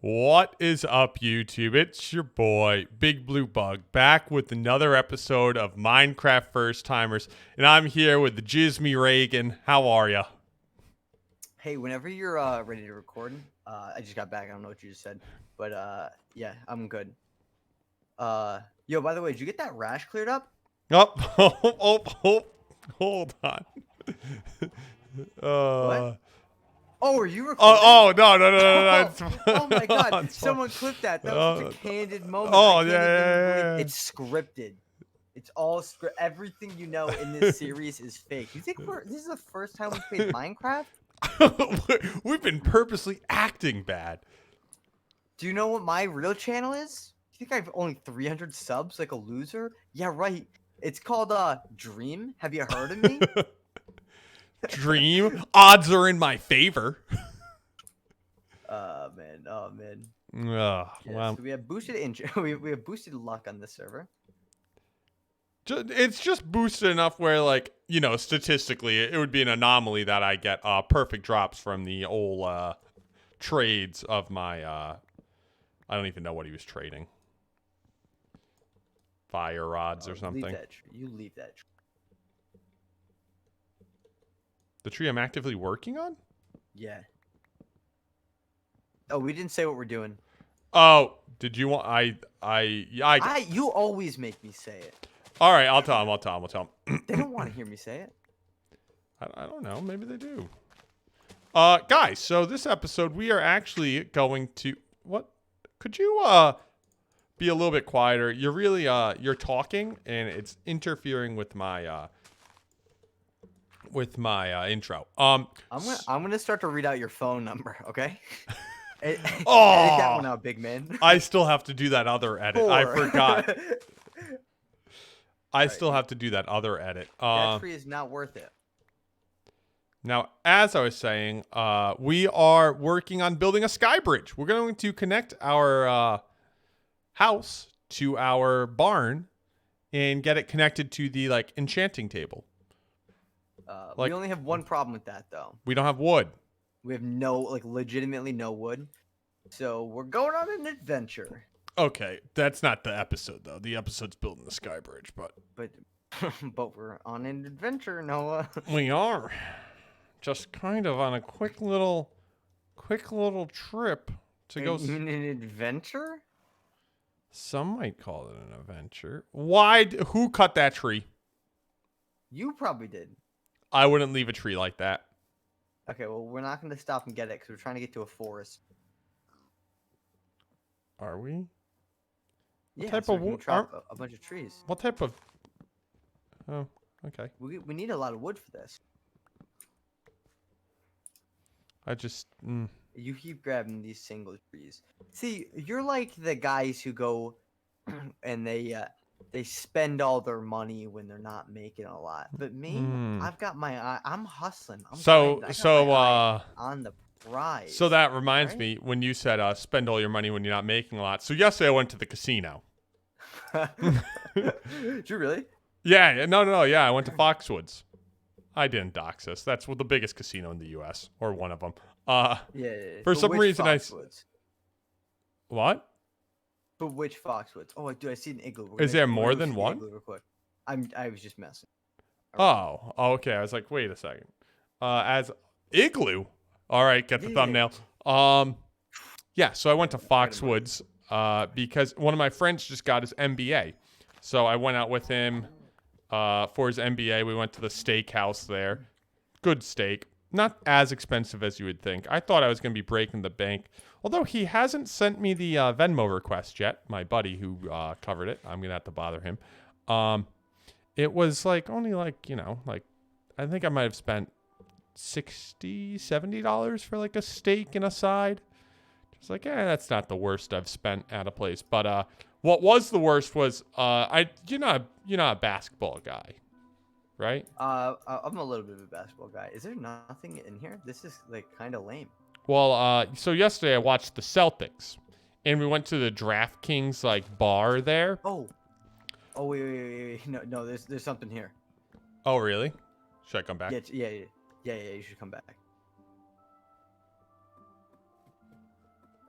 What is up, YouTube? It's your boy, Big Blue Bug, back with another episode of Minecraft First Timers, and I'm here with the Jizmy Reagan. How are ya? Hey, whenever you're ready to record, I just got back. I don't know what you just said, but yeah, I'm good. Yo, by the way, did you get that rash cleared up? Oh, hold on. What? uh, Oh, are you recording? no, no, no, no, no, Oh, it's oh my God! fine. It's fine. Someone clipped that. That was such a Uh, candid moment. I oh, can't even believe yeah. it's scripted. It's all script. Everything you know in this series is fake. You think this is the first time we played Minecraft? We've been purposely acting bad. Do you know what my real channel is? You think I have only 300 subs like a loser? Yeah, right. It's called Dream. Have you heard of me? Dream odds are in my favor. Man. Oh man. Ugh, Yeah, well, so we have boosted we have boosted luck on this server. it's just boosted enough where, like, you know, statistically, it would be an anomaly that I get perfect drops from the old trades of my. I don't even know what he was trading. Fire rods or Leave something. that tree. You leave that tree. The tree I'm actively working on? Yeah. Oh, we didn't say what we're doing. Oh, did you want? You always make me say it. All right, I'll tell him. They don't want to hear me say it. I don't know. Maybe they do. Guys, so this episode we are actually going to what? Could you be a little bit quieter? You're really you're talking and it's interfering with my intro. I'm gonna start to read out your phone number, okay? Edit that one Oh, out, big man. I still have to do that other edit. I forgot. I still have to do that other edit. That tree is not worth it. Now, as I was saying, we are working on building a sky bridge. We're going to connect our house to our barn and get it connected to the like enchanting table. We only have one problem with that though. We don't have wood. We have legitimately no wood. So we're going on an adventure. Okay, that's not the episode though. The episode's building the sky bridge, but But we're on an adventure, Noah. we are just kind of on a quick little trip to go. In an adventure? Some might call it an adventure. Why? Who cut that tree? You probably did. I wouldn't leave a tree like that. Okay, well, we're not going to stop and get it because we're trying to get to a forest. Are we? Yeah, type so of we can wood? chop a bunch of trees. What type of? Oh, okay. We need a lot of wood for this. I just. You keep grabbing these single trees. See, you're like the guys who go and they spend all their money when they're not making a lot. But me, I've got my eye. I'm hustling. I'm grinding. I got my eye on the prize. So that reminds me when you said spend all your money when you're not making a lot. So yesterday I went to the casino. Did you really? Yeah, no, yeah, I went to Foxwoods. I didn't dox us. That's the biggest casino in the U.S. or one of them. Yeah. For some reason, Foxwoods? What? But which Foxwoods? Oh, dude, I see an igloo. Is there more than one? Real quick. I was just messing. Oh, okay. I was like, wait a second. As igloo. All right, get the thumbnail. Yeah. So I went to Foxwoods because one of my friends just got his MBA. So I went out with him for his MBA. We went to the steakhouse there. Good steak. Not as expensive as you would think. I thought I was going to be breaking the bank. Although he hasn't sent me the Venmo request yet. My buddy who covered it. I'm going to have to bother him. It was only I think I might have spent $60, $70 for like a steak and a side. Just that's not the worst I've spent at a place. But what was the worst was you're not a basketball guy, right? I'm a little bit of a basketball guy. Is there nothing in here? This is kind of lame. Well, so yesterday I watched the Celtics, and we went to the DraftKings bar there. Oh, wait. No. There's something here. Oh, really? Should I come back? Yeah. You should come back.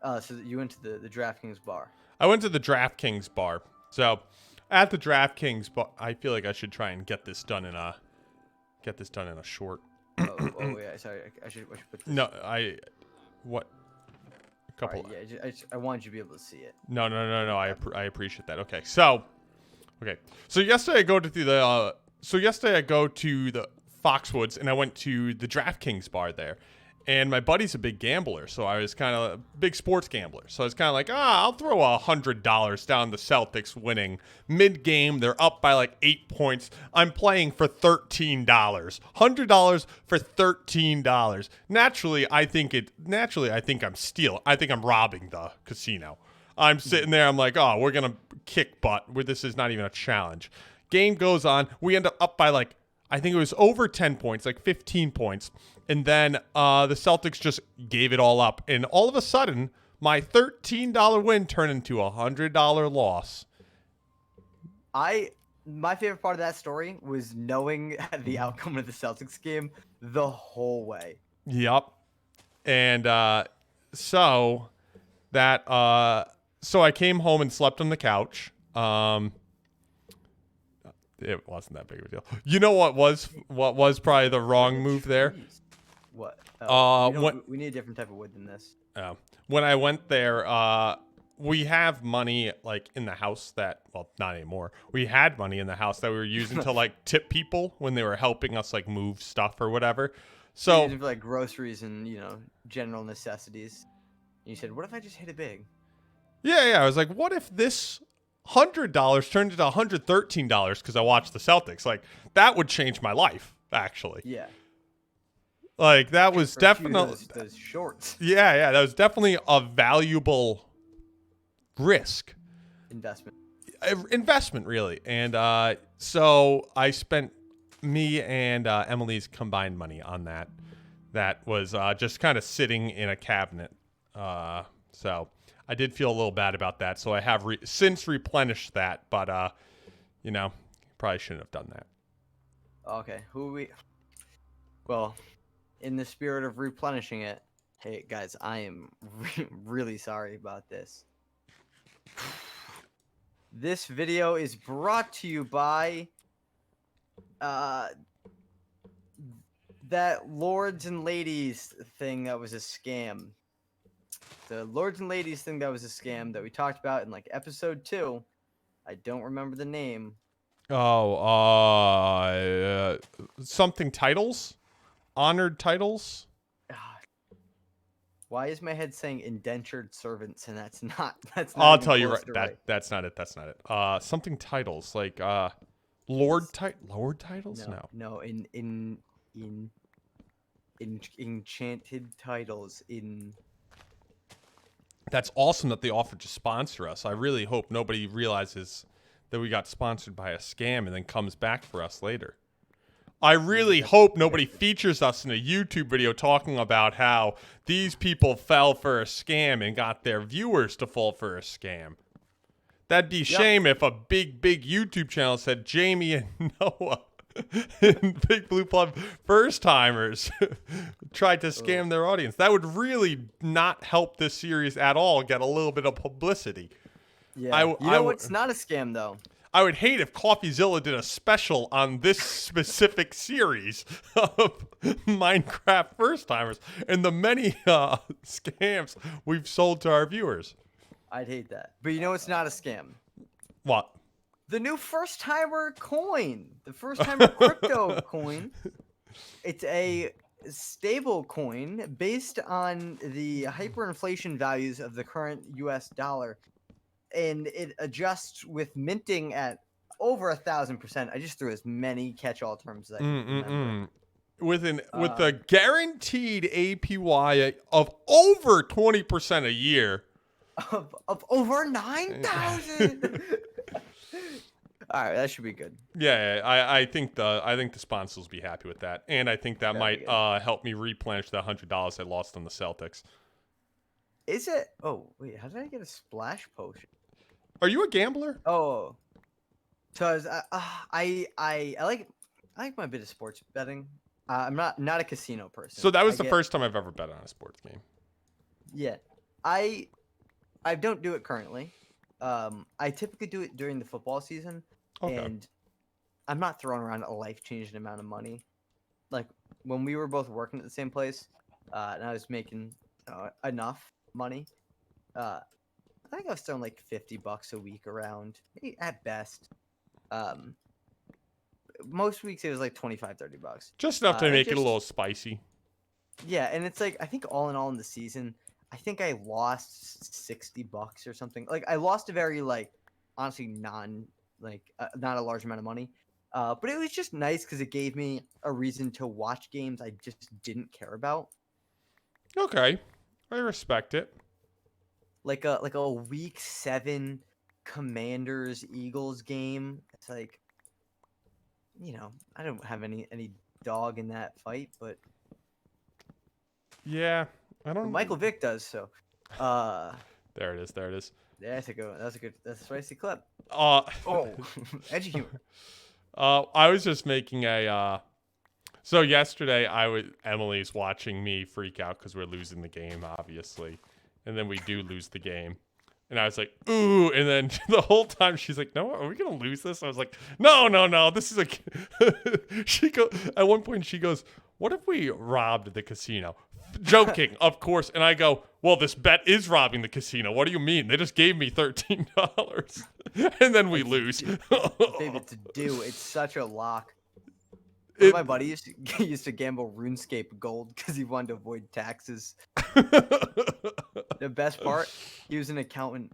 So you went to the DraftKings bar. I went to the DraftKings bar. So at the DraftKings bar, I feel like I should try and get this done in a short. Oh yeah, sorry. I should put this. No, what? A couple. Alright, yeah, I wanted you to be able to see it. No. I appreciate that. Okay. So yesterday I go to the Foxwoods and I went to the DraftKings bar there. And my buddy's a big gambler, so I was kind of a big sports gambler. So I was kind of like, I'll throw $100 down the Celtics winning. Mid-game, they're up by like 8 points. I'm playing for $13. $100 for $13. Naturally, I think I'm stealing. I think I'm robbing the casino. I'm sitting there, I'm like, we're going to kick butt. This is not even a challenge. Game goes on. We end up by like, I think it was over 10 points, like 15 points. And then the Celtics just gave it all up. And all of a sudden, my $13 win turned into a $100 loss. My favorite part of that story was knowing the outcome of the Celtics game the whole way. Yep. And so I came home and slept on the couch. It wasn't that big of a deal. You know what was probably the wrong move there? What? We need a different type of wood than this. When I went there, we have money like in the house not anymore. We had money in the house that we were using to like tip people when they were helping us like move stuff or whatever. So for like groceries and general necessities. And you said, what if I just hit it big? Yeah. I was like, what if this $100 turned into $113 because I watched the Celtics? Like that would change my life, actually. Yeah. Like that was definitely those shorts. Yeah, that was definitely a valuable risk. Investment, really. And so I spent me and Emily's combined money on that. That was just kind of sitting in a cabinet. So I did feel a little bad about that. So I have since replenished that, but probably shouldn't have done that. Okay, Well, in the spirit of replenishing it, hey guys, I am really sorry about this. This video is brought to you by that Lords and Ladies thing that was a scam. The Lords and Ladies thing that was a scam that we talked about in like episode 2. I don't remember the name. Something titles? Honored titles? Why is my head saying indentured servants and that's not I'll tell you right. That's not it. Something titles like Lord titles? No, in enchanted titles in. That's awesome that they offered to sponsor us. I really hope nobody realizes that we got sponsored by a scam and then comes back for us later. I really hope nobody features us in a YouTube video talking about how these people fell for a scam and got their viewers to fall for a scam. That'd be a shame if a big YouTube channel said Jamie and Noah and Big Blue Plum first timers tried to scam their audience. That would really not help this series at all get a little bit of publicity. Yeah. What's not a scam though? I would hate if CoffeeZilla did a special on this specific series of Minecraft first timers and the many scams we've sold to our viewers. I'd hate that. But you know what's not a scam? What? The new first timer coin. The first timer crypto coin. It's a stable coin based on the hyperinflation values of the current US dollar. And it adjusts with minting at over 1,000%. I just threw as many catch-all terms as I can remember. With a guaranteed APY of over 20% a year. Of over 9,000. All right, that should be good. Yeah, I think the sponsors will be happy with that, and I think that might help me replenish the $100 I lost on the Celtics. Is it? Oh wait, how did I get a splash potion? Are you a gambler? Oh, because I like my bit of sports betting. I'm not a casino person. So that was the first time I've ever bet on a sports game. Yeah, I don't do it currently. I typically do it during the football season, Okay. and I'm not throwing around a life-changing amount of money. Like when we were both working at the same place, and I was making enough money. I think I was throwing like $50 a week around, maybe at best. Um, most weeks it was like 25, $30. Just enough to And make it a just little spicy. yeah, and it's like I think all in all in the season, I think I lost $60 or something. Like I lost a very like honestly not a large amount of money. But it was just nice because it gave me a reason to watch games I just didn't care about. Okay. I respect it. Like a week 7 Commanders Eagles game. It's like, I don't have any dog in that fight, but Yeah. I don't. Michael Vick does. So, uh, There it is. There it is. that's that's a spicy clip. Uh, Oh, edgy humor. I was just making a. So yesterday, Emily's watching me freak out because we're losing the game, obviously, and then we do lose the game, and I was like, "Ooh!" And then the whole time she's like, "No, are we gonna lose this?" I was like, "No, no, no! This is a." At one point she goes, "What if we robbed the casino?" Joking, of course, and I go, "Well, this bet is robbing the casino. What do you mean? They just gave me $13, and then we lose." Favorite to do. It's such a lock. One of my buddies used to gamble RuneScape Gold because he wanted to avoid taxes. The best part, he was an accountant.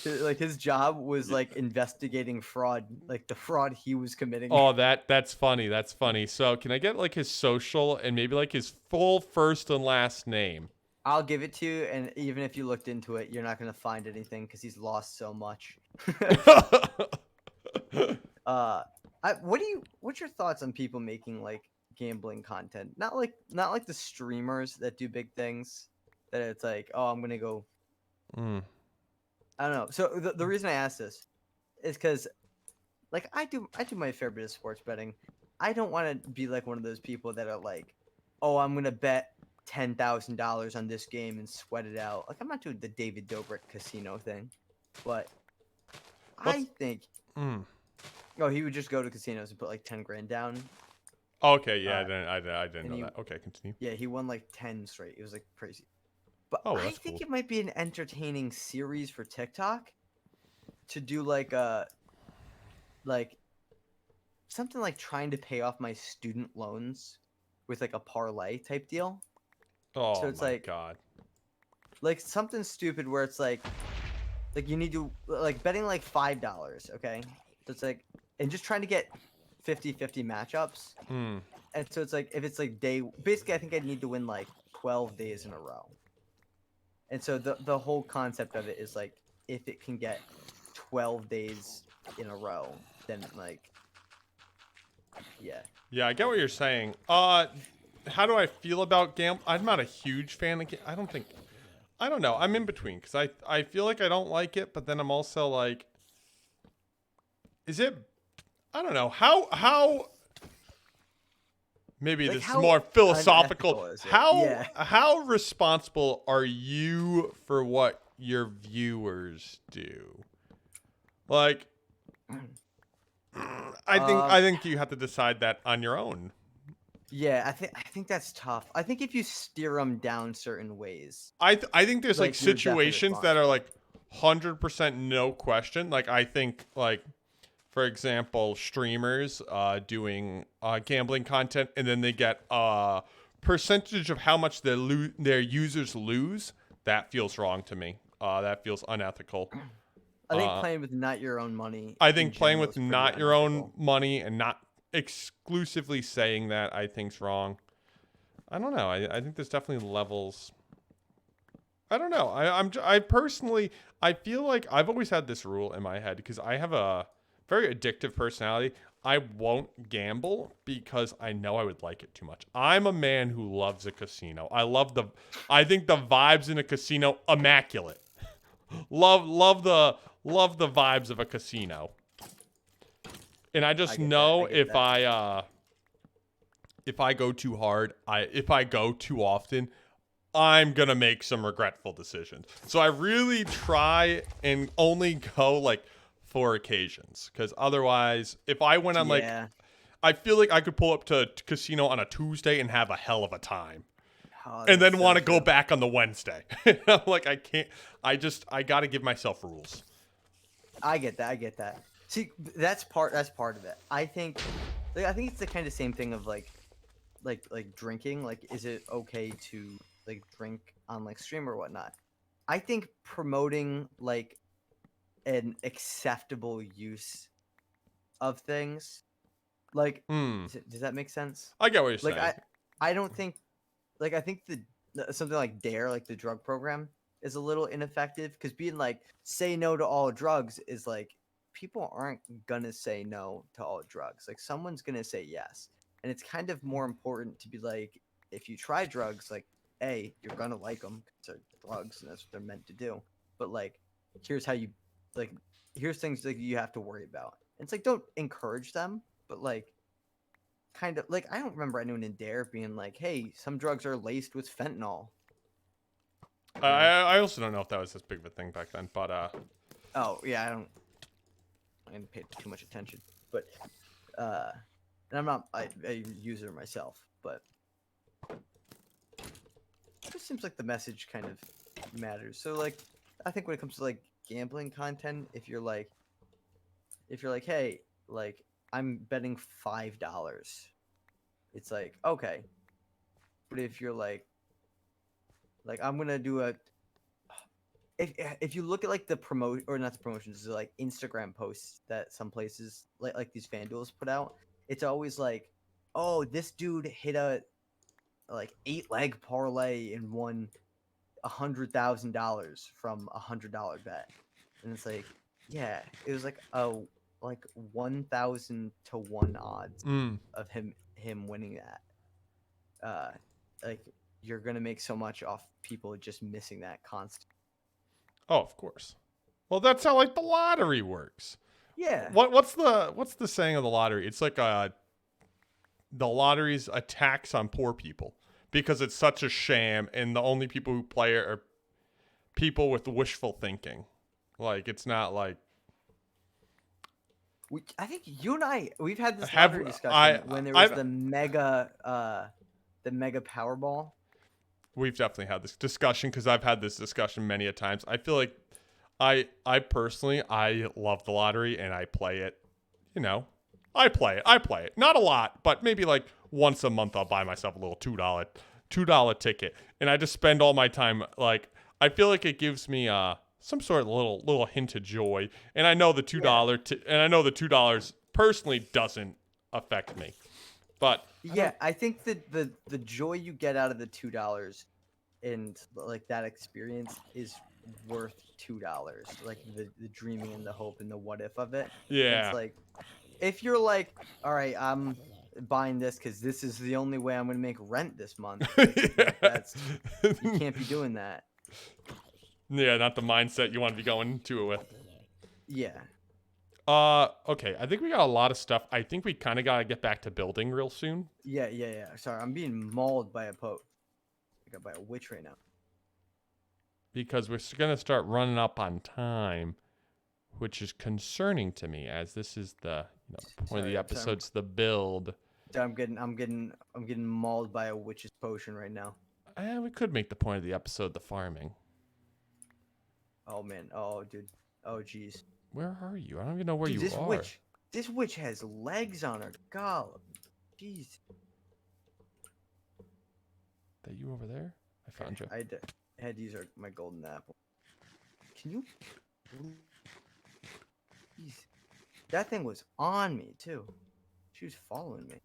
Like his job was like investigating fraud, like the fraud he was committing. Oh, that's funny. That's funny. So, can I get like his social and maybe like his full first and last name? I'll give it to you, and even if you looked into it, you're not gonna find anything because he's lost so much. What's your thoughts on people making like gambling content? Not like the streamers that do big things. That it's like, oh, I'm gonna go. I don't know. So the reason I ask this is because, like, I do my fair bit of sports betting. I don't want to be like one of those people that are like, oh, I'm gonna bet $10,000 on this game and sweat it out. Like I'm not doing the David Dobrik casino thing, but I think. Oh, he would just go to casinos and put like 10 grand down. Okay, yeah, I didn't know that. Okay, continue. Yeah, he won like 10 straight. It was like crazy. But Oh, I that's think cool. it might be an entertaining series for TikTok to do like something like trying to pay off my student loans with like a parlay type deal. Oh So it's my like god. something stupid where it's like you need to like betting like $5, okay? So it's like and just trying to get 50-50 matchups. And so it's like if it's like basically I think I'd need to win like 12 days in a row. And so the whole concept of it is like if it can get 12 days in a row, then like yeah. Yeah, I get what you're saying. How do I feel about gambling? I'm not a huge fan of I don't know. I'm in between because I feel like I don't like it, but then I'm also like, is it? I don't know how. Maybe Like this is how more philosophical. unethical is it? How Yeah. how responsible are you for what your viewers do? Like, I think you have to decide that on your own. Yeah, I think that's tough. I think if you steer them down certain ways, I think there's like you're definitely situations that are like 100% no question. Like I think like for example streamers doing gambling content and then they get a percentage of how much their users lose. That feels wrong to me. That feels unethical. I think playing with not your own money. I in think playing general with is pretty not your own unethical. money and not exclusively saying that I think's wrong. I don't know. I think there's definitely levels. I don't know. I personally I feel like I've always had this rule in my head because I have a very addictive personality. I won't gamble because I know I would like it too much. I'm a man who loves a casino. I think the vibes in a casino immaculate. love the vibes of a casino. And I just know if I go too hard, if I go too often, I'm gonna make some regretful decisions. So I really try and only go like for occasions, because otherwise, if I went on like, Yeah. I feel like I could pull up to casino on a Tuesday and have a hell of a time, Oh, and that's then want so to go true. back on the Wednesday. I'm like, I can't. I got to give myself rules. I get that. I get that. See, that's part. That's part of it. I think it's the kind of same thing of like drinking. Like, is it okay to like drink on like stream or whatnot? I think promoting like an acceptable use of things, like, Hmm. does that make sense? I get what you're Like, saying. I don't think like I think something like Dare, like the drug program, is a little ineffective because being like say no to all drugs is like people aren't gonna say no to all drugs. Like someone's gonna say yes, and it's kind of more important to be like if you try drugs, like a you're gonna like them because they're drugs and that's what they're meant to do. But like here's how you like here's things like you have to worry about. And it's like don't encourage them, but like kind of like I don't remember anyone in Dare being like, "Hey, some drugs are laced with fentanyl." I You know? I also don't know if that was as big of a thing back then, but Oh yeah, I didn't pay too much attention, but uh, and I'm not a user myself, but it just seems like the message kind of matters. So like, I think when it comes to like gambling content, if you're like, hey, like I'm betting $5, it's like okay, but if you're like I'm gonna do a if you look at like the promote or not the promotions, like Instagram posts that some places like these FanDuels put out, it's always like, oh, this dude hit a like 8 leg parlay and won $100,000 from $100 bet, and it's like, yeah, it was like a like 1,000 to 1 odds mm. of him winning that. Like you're gonna make so much off people just missing that constant. Oh, of course. Well, that's how like the lottery works. Yeah, What's the saying of the lottery? It's like the lottery's a tax on poor people because it's such a sham, and the only people who play it are people with wishful thinking. Like it's not like I think you and we've had this have lottery discussion when there was I the mega Powerball. we've definitely had this discussion because I've had this discussion many a times. I feel like I personally I love the lottery and I play it. You know, I play it. I play it. Not a lot, but maybe like once a month I'll buy myself a little $2 ticket, and I just spend all my time like I feel like it gives me some sort of little hint of joy, and I know the Yeah, and I know the $2 personally doesn't affect me, but I yeah. don't. I think that the joy you get out of the $2 and like that experience is worth $2. Like the dreaming and the hope and the what if of it. And it's Yeah. like if you're like, all right, I'm buying this because this is the only way I'm gonna make rent this month. Like that's you can't be doing that. Yeah, not the mindset you want to be going into it with. Yeah. Okay. I think we got a lot of stuff. I think we kind of got to get back to building real soon Yeah. Sorry, I'm being mauled by a by a witch right now. because we're going to start running up on time, which is concerning to me as this is the point of the Sorry, episode's the build. I'm getting mauled by a witch's potion right now. We could make the point of the episode the farming. Oh man. Oh dude. Oh jeez. Where are you? I don't even know where Dude, you are. This witch has legs on her. God. Jeez. That you over there? I found you. I had to use my golden apple. Can you? Jeez. That thing was on me too. She was following me.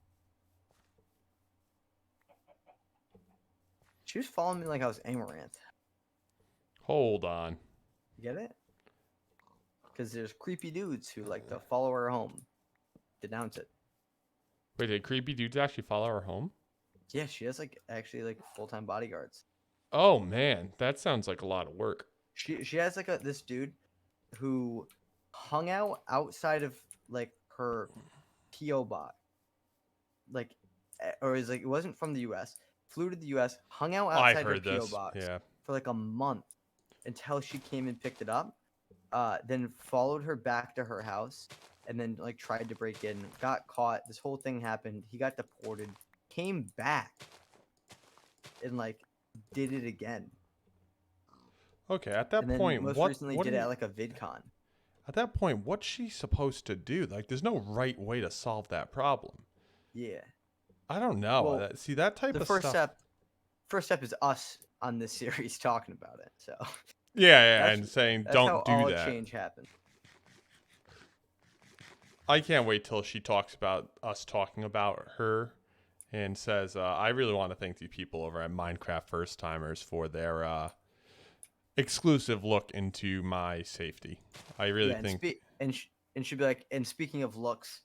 She was following me like I was Amaranth. Hold on. You get it? Because there's creepy dudes who like to follow her home. Denounce it. Wait, did creepy dudes actually follow our home? Yeah, she has like actually like full-time bodyguards. Oh man, that sounds like a lot of work. She has like this dude who hung out outside of like her PO box, like or is like it wasn't from the U.S. flew to the U.S., hung out I outside her heard PO this. box Yeah. for like a month until she came and picked it up. Then followed her back to her house, and then like tried to break in, got caught. This whole thing happened. He got deported, came back, and like did it again. Okay, at that And then point, most what recently what did do it you, at like a VidCon. at that point, what's she supposed to do? Like, there's no right way to solve that problem. Yeah. I don't know. Well, See that type The of first stuff. step is us on this series talking about it. So Yeah, that's and saying that's how don't do all that. change happens. I can't wait till she talks about us talking about her and says, I really want to thank the people over at Minecraft First Timers for their exclusive look into my safety. I really Yeah, think and she'd be like, and speaking of looks,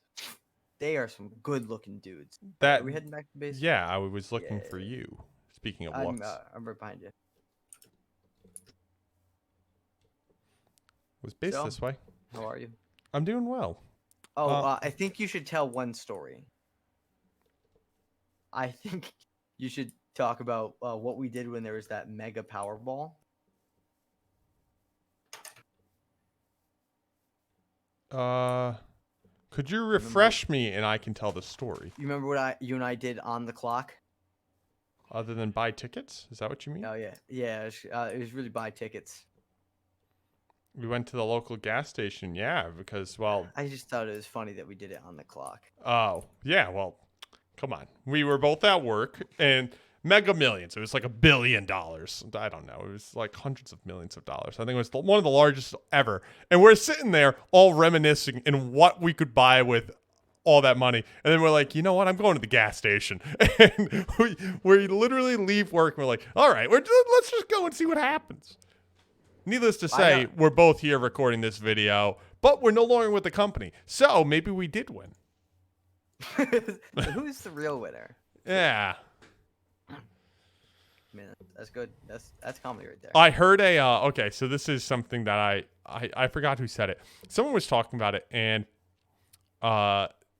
they are some good looking dudes. that, Are we heading back to base? yeah, I was looking Yeah. for you. Speaking of I'm looks, I'm right behind you. was based So, this way. how are you? I'm doing well. Oh, Uh, I think you should tell one story. I think you should talk about what we did when there was that mega Powerball. Could you refresh me and I can tell the story? You remember what you and I did on the clock? Other than buy tickets? Is that what you mean? Oh yeah, it was really buy tickets. We went to the local gas station, yeah, because, well, I just thought it was funny that we did it on the clock. oh, yeah, well, come on. We were both at work and Mega Millions. It was like $1 billion. I don't know. It was like hundreds of millions of dollars. I think it was one of the largest ever. And we're sitting there all reminiscing in what we could buy with all that money. And then we're like, you know what? I'm going to the gas station. And we literally leave work and we're like, all right, let's just go and see what happens. Needless to say, we're both here recording this video, but we're no longer with the company. So maybe we did win. Who's the real winner? Yeah. Man, that's good. That's comedy right there. I heard okay, so this is something that I forgot who said it. Someone was talking about it, and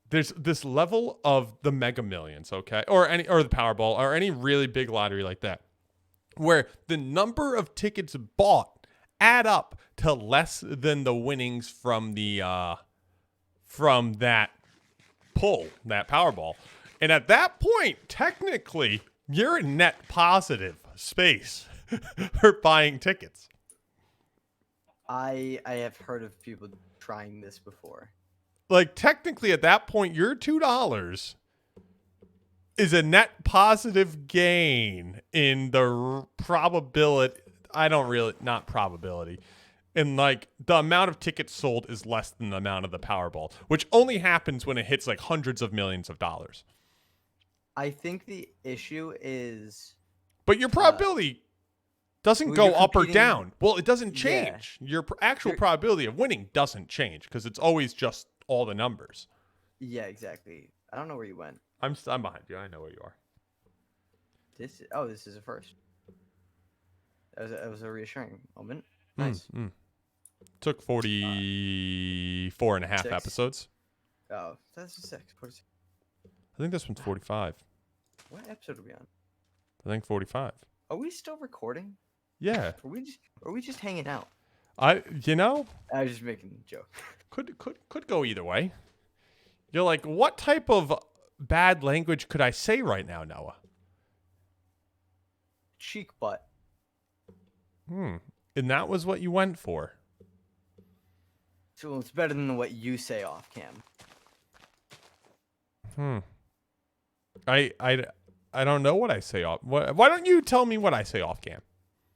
there's this level of the Mega Millions, okay? Or the Powerball or any really big lottery like that, where the number of tickets bought add up to less than the winnings from that pull, that Powerball. And at that point, technically, you're in net positive space for buying tickets. I have heard of people trying this before. Like, technically, at that point, your $2 is a net positive gain in the probability. Not probability. And like the amount of tickets sold is less than the amount of the Powerball, which only happens when it hits like hundreds of millions of dollars. I think the issue is, but your probability doesn't well, go you're up or competing- down. Well, it doesn't Yeah. change. Your actual probability of winning doesn't change because it's always just all the numbers. yeah, exactly. I don't know where you went. I'm behind you. I know where you are. This is a first. That was a reassuring moment. Nice. Took 44 and a half 6. episodes. Oh, that's a 6. 46. I think this one's 45. What episode are we on? I think 45. Are we still recording? Yeah. Are we just hanging out? I was just making a joke. could go either way. You're like, what type of bad language could I say right now, Noah? Cheek butt. And that was what you went for. So it's better than what you say off cam. I don't know what I say off. Why don't you tell me what I say off cam?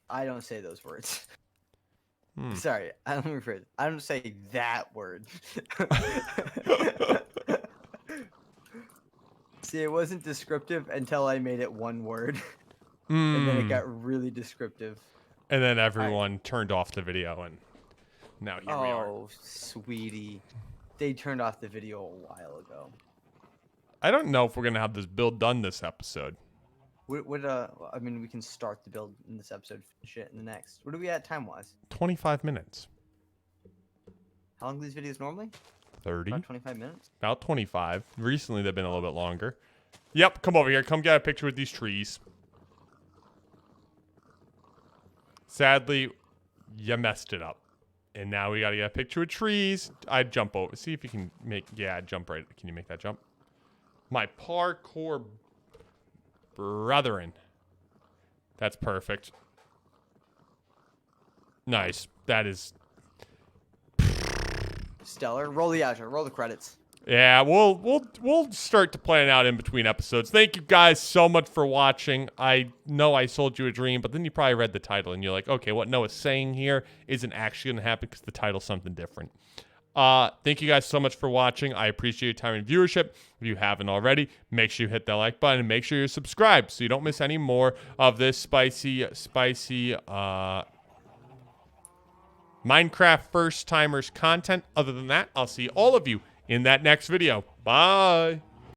I don't say those words. Sorry, I don't rephrase. I don't say that word. See, it wasn't descriptive until I made it one word, and then it got really descriptive. And then everyone turned off the video, and now here we are. Oh, sweetie, they turned off the video a while ago. I don't know if we're gonna have this build done this episode. I mean, we can start the build in this episode, finish it in the next. What are we at time-wise? 25 minutes. How long are these videos normally? 30. About 25 minutes? About 25. Recently, they've been a little bit longer. Yep, come over here. Come get a picture with these trees. Sadly, you messed it up. And now we got to get a picture of trees. I'd jump over. See if you can make... Yeah, jump right. Can you make that jump? My parkour brethren. That's perfect. Nice. That is... Stellar. Roll the outro. Roll the credits. Yeah, we'll start to plan out in between episodes. Thank you guys so much for watching. I know I sold you a dream, but then you probably read the title and you're like, okay, what Noah's saying here isn't actually going to happen because the title's something different. Thank you guys so much for watching. I appreciate your time and viewership. If you haven't already, make sure you hit that like button and make sure you're subscribed so you don't miss any more of this spicy Minecraft first timers content. Other than that, I'll see all of you in that next video. Bye.